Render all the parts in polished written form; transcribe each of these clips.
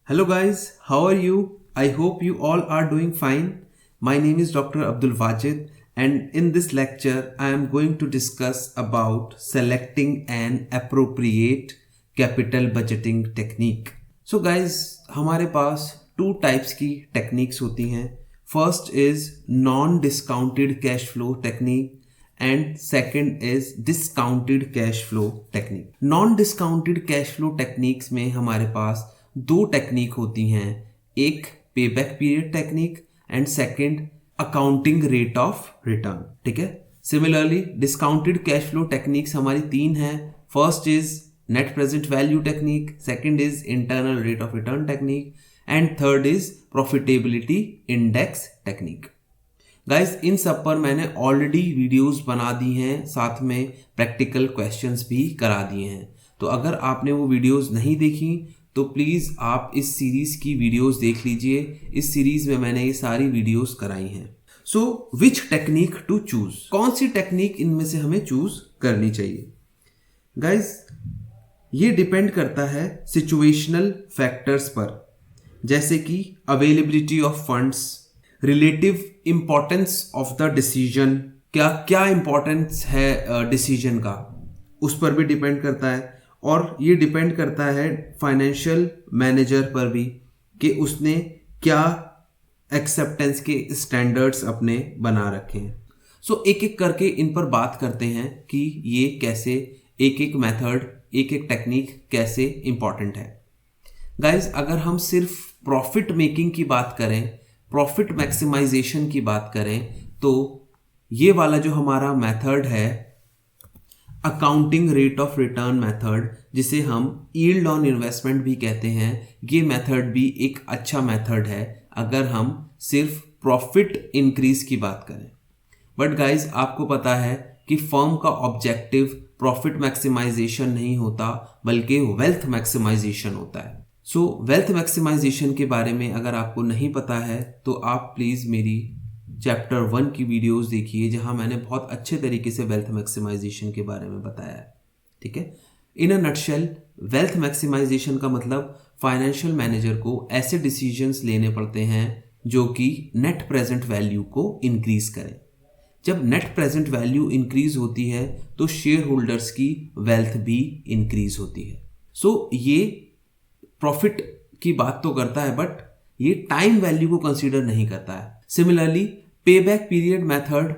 Hello guys, how are you? I hope you all are doing fine. My name is Dr. Abdul Wajid and in this lecture I am going to discuss about selecting an appropriate capital budgeting technique. So guys, हमारे पास two types की techniques होती हैं. First is non-discounted cash flow technique and second is discounted cash flow technique. Non-discounted cash flow techniques में हमारे पास दो technique होती हैं, एक पे back period technique and second accounting rate of return. ठीक है. Similarly discounted cash flow techniques हमारी तीन हैं. First is net present value technique, second is internal rate of return technique and third is profitability index technique. Guys in सब पर मैंने already videos बना दी हैं, साथ में प्रैक्टिकल क्वेश्चंस भी करा दिए हैं. तो अगर आपने वो वीडियोस नहीं देखी तो प्लीज़ आप इस सीरीज़ की वीडियोस देख लीजिए. इस सीरीज़ में मैंने ये सारी वीडियोस कराई हैं. सो विच टेक्निक टू चूज, कौन सी टेक्निक इनमें से हमें चूज करनी चाहिए? गाइज ये डिपेंड करता है सिचुएशनल फैक्टर्स पर, जैसे कि availability of funds, relative importance of the decision, क्या इम्पोर्टेंस है डिसीजन का, उस पर भी डिपेंड करता है. और ये डिपेंड करता है फाइनेंशियल मैनेजर पर भी कि उसने क्या एक्सेप्टेंस के स्टैंडर्ड्स अपने बना रखे हैं. सो एक एक करके इन पर बात करते हैं कि ये कैसे एक एक मेथड, एक एक टेक्निक कैसे इंपॉर्टेंट है. गाइज अगर हम सिर्फ प्रॉफिट मेकिंग की बात करें, प्रॉफिट मैक्सिमाइजेशन की बात करें, तो ये वाला जो हमारा मेथड है accounting rate of return method, जिसे हम यील्ड ऑन इन्वेस्टमेंट भी कहते हैं, ये मेथड भी एक अच्छा मेथड है अगर हम सिर्फ प्रॉफिट इंक्रीज की बात करें. बट गाइज आपको पता है कि फर्म का ऑब्जेक्टिव प्रॉफिट मैक्सिमाइजेशन नहीं होता बल्कि वेल्थ मैक्सिमाइजेशन होता है. सो वेल्थ मैक्सिमाइजेशन के बारे में अगर आपको नहीं पता है तो आप प्लीज़ मेरी चैप्टर 1 की वीडियोस देखिए, जहां मैंने बहुत अच्छे तरीके से वेल्थ मैक्सिमाइजेशन के बारे में बताया है. ठीक है. इन अ नटशेल वेल्थ मैक्सिमाइजेशन का मतलब फाइनेंशियल मैनेजर को ऐसे डिसीजंस लेने पड़ते हैं जो कि नेट प्रेजेंट वैल्यू को इंक्रीज करें. जब नेट प्रेजेंट वैल्यू इंक्रीज होती है तो शेयर होल्डर्स की वेल्थ भी इंक्रीज होती है. सो ये प्रॉफिट की बात तो करता है बट ये टाइम वैल्यू को कंसीडर नहीं करता है. सिमिलरली पे बैक पीरियड मेथड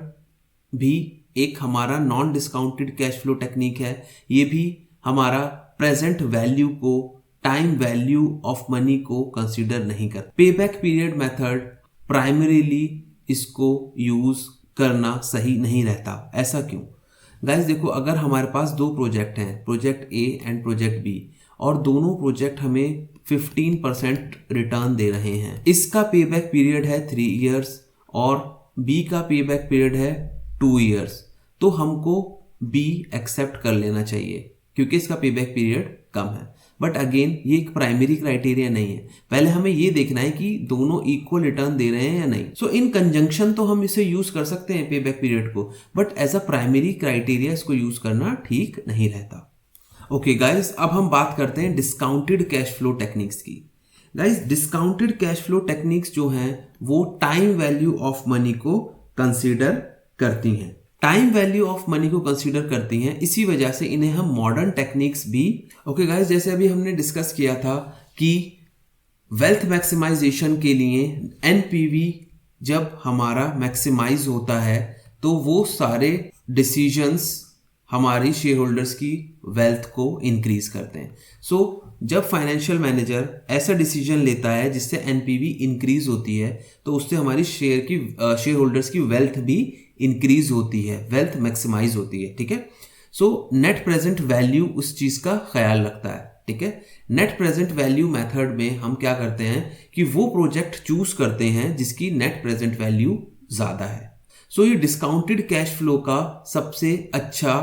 भी एक हमारा non discounted cash flow technique है. ये भी हमारा प्रेजेंट वैल्यू को, टाइम वैल्यू ऑफ मनी को कंसीडर नहीं करता. पे बैक पीरियड मेथड प्राइमरीली इसको यूज करना सही नहीं रहता. ऐसा क्यों? गाइस देखो, अगर हमारे पास दो प्रोजेक्ट हैं, project A and project B, और दोनों प्रोजेक्ट हमें 15% रिटर्न दे रहे हैं, इसका पे बैक पीरियड है 3 इयर्स और बी का पे बैक पीरियड है 2 इयर्स, तो हमको बी एक्सेप्ट कर लेना चाहिए क्योंकि इसका पे बैक पीरियड कम है. बट अगेन ये एक प्राइमरी क्राइटेरिया नहीं है. पहले हमें ये देखना है कि दोनों इक्वल रिटर्न दे रहे हैं या नहीं. सो इन कंजंक्शन तो हम इसे यूज कर सकते हैं पे बैक पीरियड को, but as a primary criteria इसको यूज करना ठीक नहीं रहता. ओके गाइज, अब हम बात करते हैं डिस्काउंटेड कैश फ्लो टेक्निक्स की. Guys discounted cash flow techniques जो हैं वो टाइम वैल्यू ऑफ मनी को कंसीडर करती हैं. टाइम वैल्यू ऑफ मनी को कंसीडर करती हैं, इसी वजह से इन्हें हम मॉडर्न टेक्निक्स भी. ओके गाइज, जैसे अभी हमने डिस्कस किया था कि वेल्थ मैक्सिमाइजेशन के लिए एनपीवी जब हमारा मैक्सिमाइज होता है तो वो सारे डिसीजंस हमारी शेयर होल्डर्स की वेल्थ को इंक्रीज करते हैं. सो जब फाइनेंशियल मैनेजर ऐसा डिसीजन लेता है जिससे एनपीवी इंक्रीज होती है तो उससे हमारी शेयर होल्डर्स की वेल्थ भी इंक्रीज होती है, वेल्थ मैक्सिमाइज होती है. ठीक है. सो नेट प्रेजेंट वैल्यू उस चीज का ख्याल रखता है. ठीक है. नेट प्रेजेंट वैल्यू मेथड में हम क्या करते हैं कि वो प्रोजेक्ट चूज करते हैं जिसकी नेट प्रेजेंट वैल्यू ज्यादा है. सो ये डिस्काउंटेड कैश फ्लो का सबसे अच्छा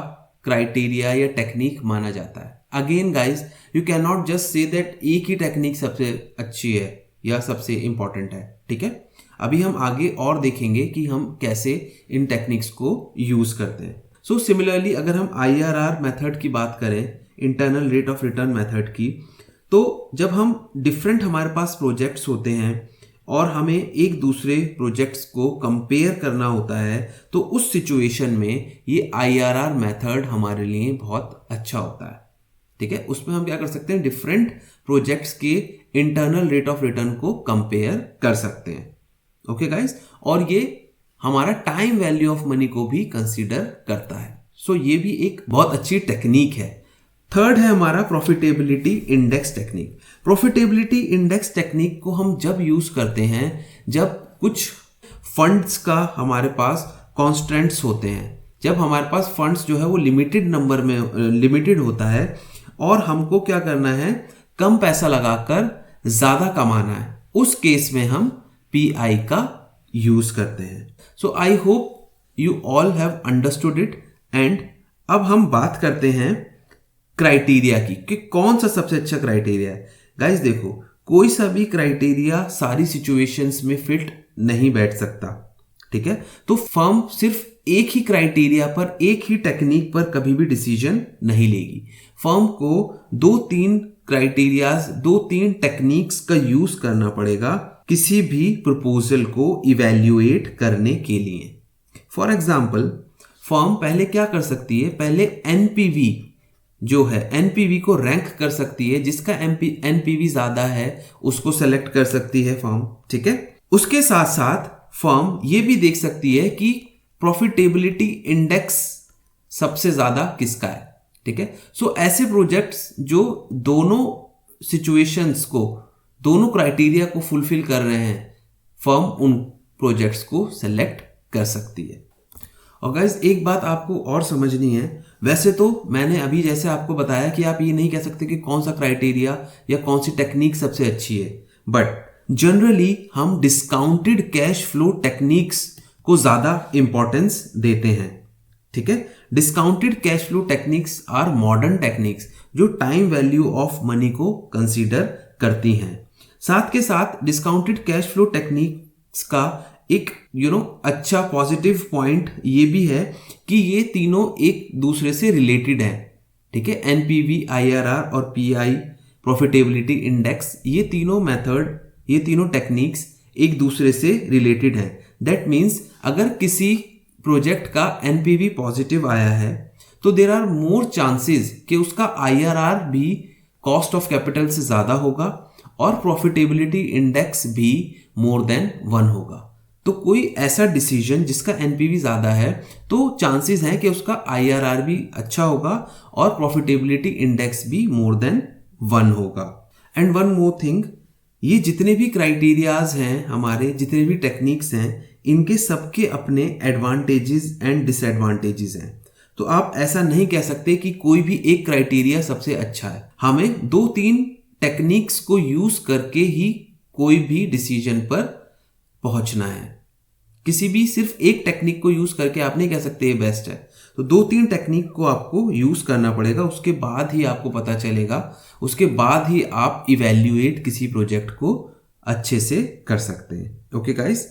क्राइटेरिया या टेक्निक माना जाता है. Again guys, you can not just say that एक ही टेक्निक सबसे अच्छी है या सबसे इंपॉर्टेंट है. ठीक है. अभी हम आगे और देखेंगे कि हम कैसे इन टेक्निक्स को यूज करते हैं. सो सिमिलरली अगर हम IRR मेथड की बात करें, internal rate of return method की, तो जब हम डिफरेंट हमारे पास प्रोजेक्ट्स होते हैं और हमें एक दूसरे प्रोजेक्ट्स को कंपेयर करना होता है, तो उस सिचुएशन में ये IRR मेथड हमारे लिए बहुत अच्छा होता है। ठीक है, उसमें हम क्या कर सकते हैं, डिफरेंट प्रोजेक्ट्स के इंटरनल रेट ऑफ रिटर्न को कंपेयर कर सकते हैं। ओके गाइस, और ये हमारा टाइम वैल्यू ऑफ मनी को भी कंसीडर करता है। सो ये भी एक बहुत अच्छी टेक्निक है। थर्ड है हमारा profitability index technique. Profitability index technique को हम जब यूज करते हैं जब कुछ फंड्स का हमारे पास कॉन्स्टेंट्स होते हैं, जब हमारे पास फंड्स जो है वो लिमिटेड नंबर में लिमिटेड होता है और हमको क्या करना है, कम पैसा लगाकर ज्यादा कमाना है, उस केस में हम PI का यूज करते हैं। So I hope you all have understood it. And अब हम बात करते हैं क्राइटेरिया की कि कौन सा सबसे अच्छा क्राइटेरिया है। गाइस देखो, कोई सा भी क्राइटेरिया सारी सिचुएशंस में फिट नहीं बैठ सकता। ठीक है, तो फर्म सिर्फ एक ही क्राइटेरिया पर, एक ही टेक्निक पर कभी भी डिसीजन नहीं लेगी। फर्म को 2-3 क्राइटेरियाज, 2-3 टेक्निक्स का यूज करना पड़ेगा किसी भी प्रपोजल को इवैल्यूएट करने के लिए। फॉर एग्जाम्पल, फर्म पहले क्या कर सकती है, पहले NPV जो है, NPV को रैंक कर सकती है। जिसका NPV ज्यादा है उसको सेलेक्ट कर सकती है फर्म। ठीक है, उसके साथ साथ फर्म ये भी देख सकती है कि प्रॉफिटेबिलिटी इंडेक्स सबसे ज्यादा किसका है। ठीक है, सो ऐसे प्रोजेक्ट्स जो दोनों सिचुएशंस को, दोनों क्राइटेरिया को फुलफिल कर रहे हैं, फर्म उन प्रोजेक्ट्स को सेलेक्ट कर सकती है। और गाइस एक बात आपको और समझनी है, वैसे तो मैंने अभी जैसे आपको बताया कि आप ये नहीं कह सकते कि कौन सा क्राइटेरिया या कौन सी टेक्निक सबसे अच्छी है, बट जनरली हम डिस्काउंटेड कैश फ्लो टेक्निक्स को ज्यादा इंपॉर्टेंस देते हैं। ठीक है, discounted cash flow techniques are modern techniques जो टाइम वैल्यू ऑफ मनी को कंसीडर करती हैं। साथ के साथ डिस्काउंटेड कैश फ्लो टेक्निक्स का एक अच्छा पॉजिटिव पॉइंट ये भी है कि ये तीनों एक दूसरे से रिलेटेड हैं। ठीक है, NPV, IRR और PI, प्रॉफिटेबिलिटी इंडेक्स, ये तीनों मेथड, ये तीनों टेक्निक्स एक दूसरे से रिलेटेड हैं। दैट मीन्स अगर किसी प्रोजेक्ट का NPV पॉजिटिव आया है तो देर आर मोर चांसेस कि उसका IRR भी कॉस्ट ऑफ कैपिटल से ज्यादा होगा और प्रॉफिटेबिलिटी इंडेक्स भी मोर देन 1 होगा। तो कोई ऐसा डिसीजन जिसका NPV ज्यादा है तो चांसेस हैं कि उसका IRR भी अच्छा होगा और प्रॉफिटेबिलिटी इंडेक्स भी मोर देन 1 होगा। एंड वन मोर थिंग, ये जितने भी क्राइटेरियाज हैं हमारे, जितने भी टेक्निक्स हैं, इनके सबके अपने एडवांटेजेस एंड डिसएडवांटेजेस हैं। तो आप ऐसा नहीं कह सकते कि कोई भी एक क्राइटेरिया सबसे अच्छा है। हमें 2-3 टेक्निक्स को यूज करके ही कोई भी डिसीजन पर पहुंचना है। किसी भी सिर्फ एक टेक्निक को यूज करके आप नहीं कह सकते ये बेस्ट है। तो 2-3 टेक्निक को आपको यूज करना पड़ेगा, उसके बाद ही आपको पता चलेगा, उसके बाद ही आप इवैल्यूएट किसी प्रोजेक्ट को अच्छे से कर सकते हैं। ओके गाइस,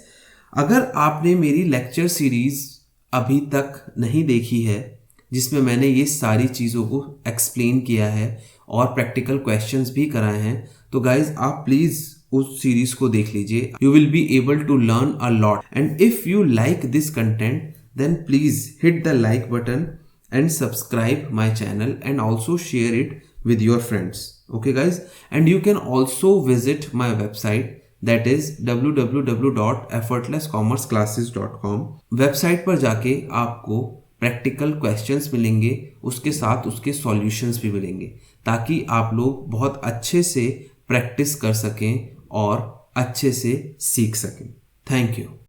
अगर आपने मेरी लेक्चर सीरीज अभी तक नहीं देखी है जिसमें मैंने ये सारी चीज़ों को एक्सप्लेन किया है और प्रैक्टिकल क्वेश्चंस भी कराए हैं, तो गाइज आप प्लीज़ उस सीरीज को देख लीजिए। You will be able to learn a lot. And if you like this content then please hit the like button and subscribe my channel and also share it with your friends. Okay guys, and you can also visit my website, that is www.effortlesscommerceclasses.com. Website पर जाके आपको practical questions मिलेंगे, उसके साथ उसके solutions भी मिलेंगे, ताकि आप लोग बहुत अच्छे से प्रैक्टिस कर सकें और अच्छे से सीख सकें। Thank you.